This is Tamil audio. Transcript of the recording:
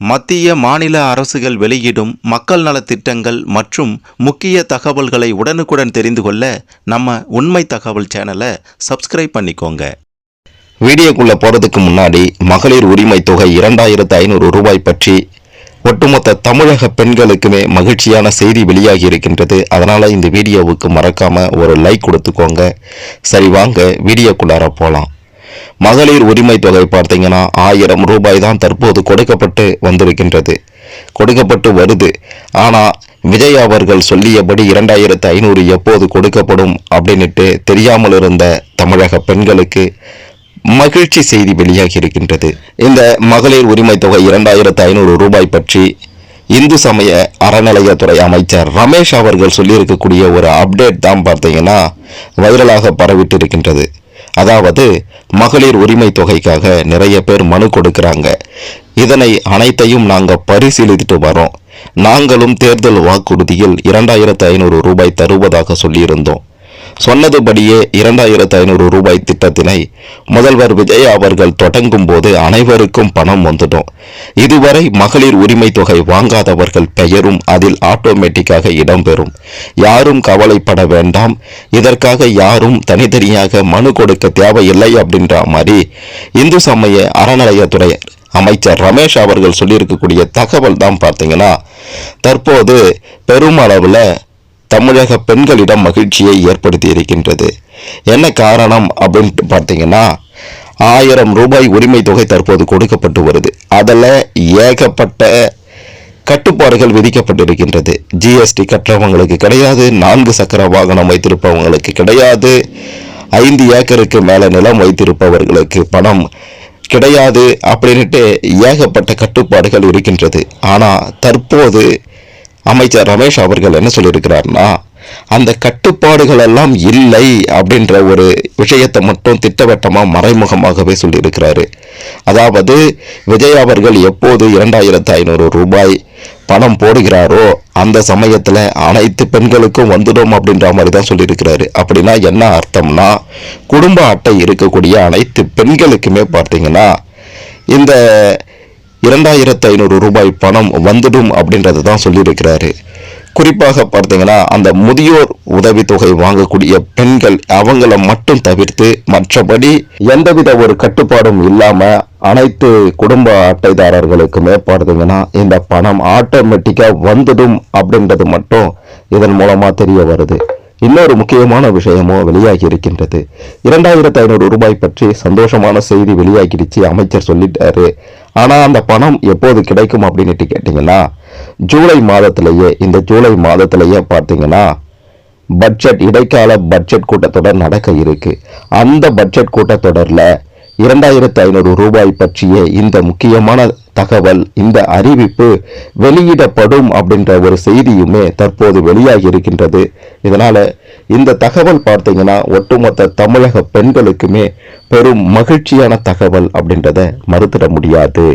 மத்திய மாநில அரசுகள் வெளியிடும் மக்கள் நலத்திட்டங்கள் மற்றும் முக்கிய தகவல்களை உடனுக்குடன் தெரிந்து கொள்ள நம்ம உண்மை தகவல் சேனலை சப்ஸ்கிரைப் பண்ணிக்கோங்க. வீடியோக்குள்ள போறதுக்கு முன்னாடி மகளிர் உரிமை தொகை 2500 ரூபாய் பற்றி ஒட்டுமொத்த தமிழக பெண்களுக்குமே மகிழ்ச்சியான செய்தி வெளியாகி இருக்கின்றது. அதனால இந்த வீடியோவுக்கு மறக்காம ஒரு லைக் கொடுத்துக்கோங்க. சரி, வாங்க வீடியோக்குள்ளார போலாம். மகளிர் உரிமை தொகை பார்த்தீங்கன்னா 1000 ரூபாய் தான் தற்போது கொடுக்கப்பட்டு வருது. ஆனால் விஜய் அவர்கள் சொல்லியபடி 2500 எப்போது கொடுக்கப்படும் அப்படின்ட்டு தெரியாமல் இருந்த தமிழக பெண்களுக்கு மகிழ்ச்சி செய்தி வெளியாகி இருக்கின்றது. இந்த மகளிர் உரிமை தொகை 2500 ரூபாய் பற்றி இந்து சமய அறநிலையத்துறை அமைச்சர் ரமேஷ் அவர்கள் சொல்லியிருக்கக்கூடிய ஒரு அப்டேட் தான் பார்த்தீங்கன்னா வைரலாக பரவிட்டு இருக்கின்றது. அதாவது மகளிர் உரிமை தொகைக்காக நிறைய பேர் மனு கொடுக்கிறாங்க. இதனை அனைத்தையும் நாங்கள் பரிசீலித்துட்டு வரோம். நாங்களும் தேர்தல் வாக்குறுதியில் 2500 ரூபாய் தருவதாக சொல்லியிருந்தோம். சொன்னதுபடியே 2500 ரூபாய் திட்டத்தினை முதல்வர் விஜய் அவர்கள் தொடங்கும் போது அனைவருக்கும் பணம் வந்துடும். இதுவரை மகளிர் உரிமை தொகை வாங்காதவர்கள் பெயரும் அதில் ஆட்டோமேட்டிக்காக இடம்பெறும். யாரும் கவலைப்பட வேண்டாம். இதற்காக யாரும் தனித்தனியாக மனு கொடுக்க தேவையில்லை அப்படின்ற மாதிரி இந்து சமய அறநிலையத்துறை அமைச்சர் ரமேஷ் அவர்கள் சொல்லியிருக்கக்கூடிய தகவல் தான் பார்த்தீங்கன்னா தற்போது பெருமளவில் தமிழக பெண்களிடம் மகிழ்ச்சியை ஏற்படுத்தி இருக்கின்றது. என்ன காரணம் அப்படின்ட்டு பார்த்தீங்கன்னா 1000 ரூபாய் உரிமை தொகை தற்போது கொடுக்கப்பட்டு வருது. அதில் ஏகப்பட்ட கட்டுப்பாடுகள் விதிக்கப்பட்டிருக்கின்றது. ஜிஎஸ்டி கட்டுறவங்களுக்கு கிடையாது, 4 சக்கர வாகனம் வைத்திருப்பவங்களுக்கு கிடையாது, 5 ஏக்கருக்கு மேலே நிலம் வைத்திருப்பவர்களுக்கு பணம் கிடையாது அப்படின்ட்டு ஏகப்பட்ட கட்டுப்பாடுகள் இருக்கின்றது. ஆனால் தற்போது அமைச்சர் ரமேஷ் அவர்கள் என்ன சொல்லியிருக்கிறார்னா அந்த கட்டுப்பாடுகள் எல்லாம் இல்லை அப்படின்ற ஒரு விஷயத்தை மட்டும் திட்டவட்டமாக மறைமுகமாகவே சொல்லியிருக்கிறாரு. அதாவது விஜய் அவர்கள் எப்போது 2500 ரூபாய் பணம் போடுகிறாரோ அந்த சமயத்தில் அனைத்து பெண்களுக்கும் வந்துடும் அப்படின்ற மாதிரி தான் சொல்லியிருக்கிறாரு. அப்படின்னா என்ன அர்த்தம்னா குடும்ப அட்டை இருக்கக்கூடிய அனைத்து பெண்களுக்குமே பார்த்தீங்கன்னா இந்த 2500 ரூபாய் பணம் வந்துடும் அப்படின்றது தான் சொல்லியிருக்கிறாரு. குறிப்பாக பார்த்தீங்கன்னா அந்த முதியோர் உதவித்தொகை வாங்கக்கூடிய பெண்கள் அவங்கள மட்டும் தவிர்த்து மற்றபடி எந்தவித ஒரு கட்டுப்பாடும் இல்லாமல் அனைத்து குடும்ப அட்டைதாரர்களுக்குமே பார்த்தீங்கன்னா இந்த பணம் ஆட்டோமேட்டிக்காக வந்துடும் அப்படின்றது மட்டும் இதன் மூலமாக தெரிய வருது. இன்னொரு முக்கியமான விஷயமும் வெளியாகி இருக்கின்றது. 2500 ரூபாய் பற்றி சந்தோஷமான செய்தி வெளியாகிடுச்சு, அமைச்சர் சொல்லிட்டாரு. ஆனால் அந்த பணம் எப்போது கிடைக்கும் அப்படின்ட்டு கேட்டிங்கன்னா இந்த ஜூலை மாதத்திலேயே பார்த்தீங்கன்னா இடைக்கால பட்ஜெட் கூட்டத்தொடர் நடக்க இருக்கு. அந்த பட்ஜெட் கூட்டத்தொடரில் 2500 ரூபாய் பற்றிய இந்த முக்கியமான தகவல், இந்த அறிவிப்பு வெளியிடப்படும் அப்படின்ற ஒரு செய்தியுமே தற்போது வெளியாகி இருக்கின்றது. இதனால இந்த தகவல் பார்த்தீங்கன்னா ஒட்டுமொத்த தமிழக பெண்களுக்குமே பெரும் மகிழ்ச்சியான தகவல் அப்படின்றத மறுத்திட முடியாது.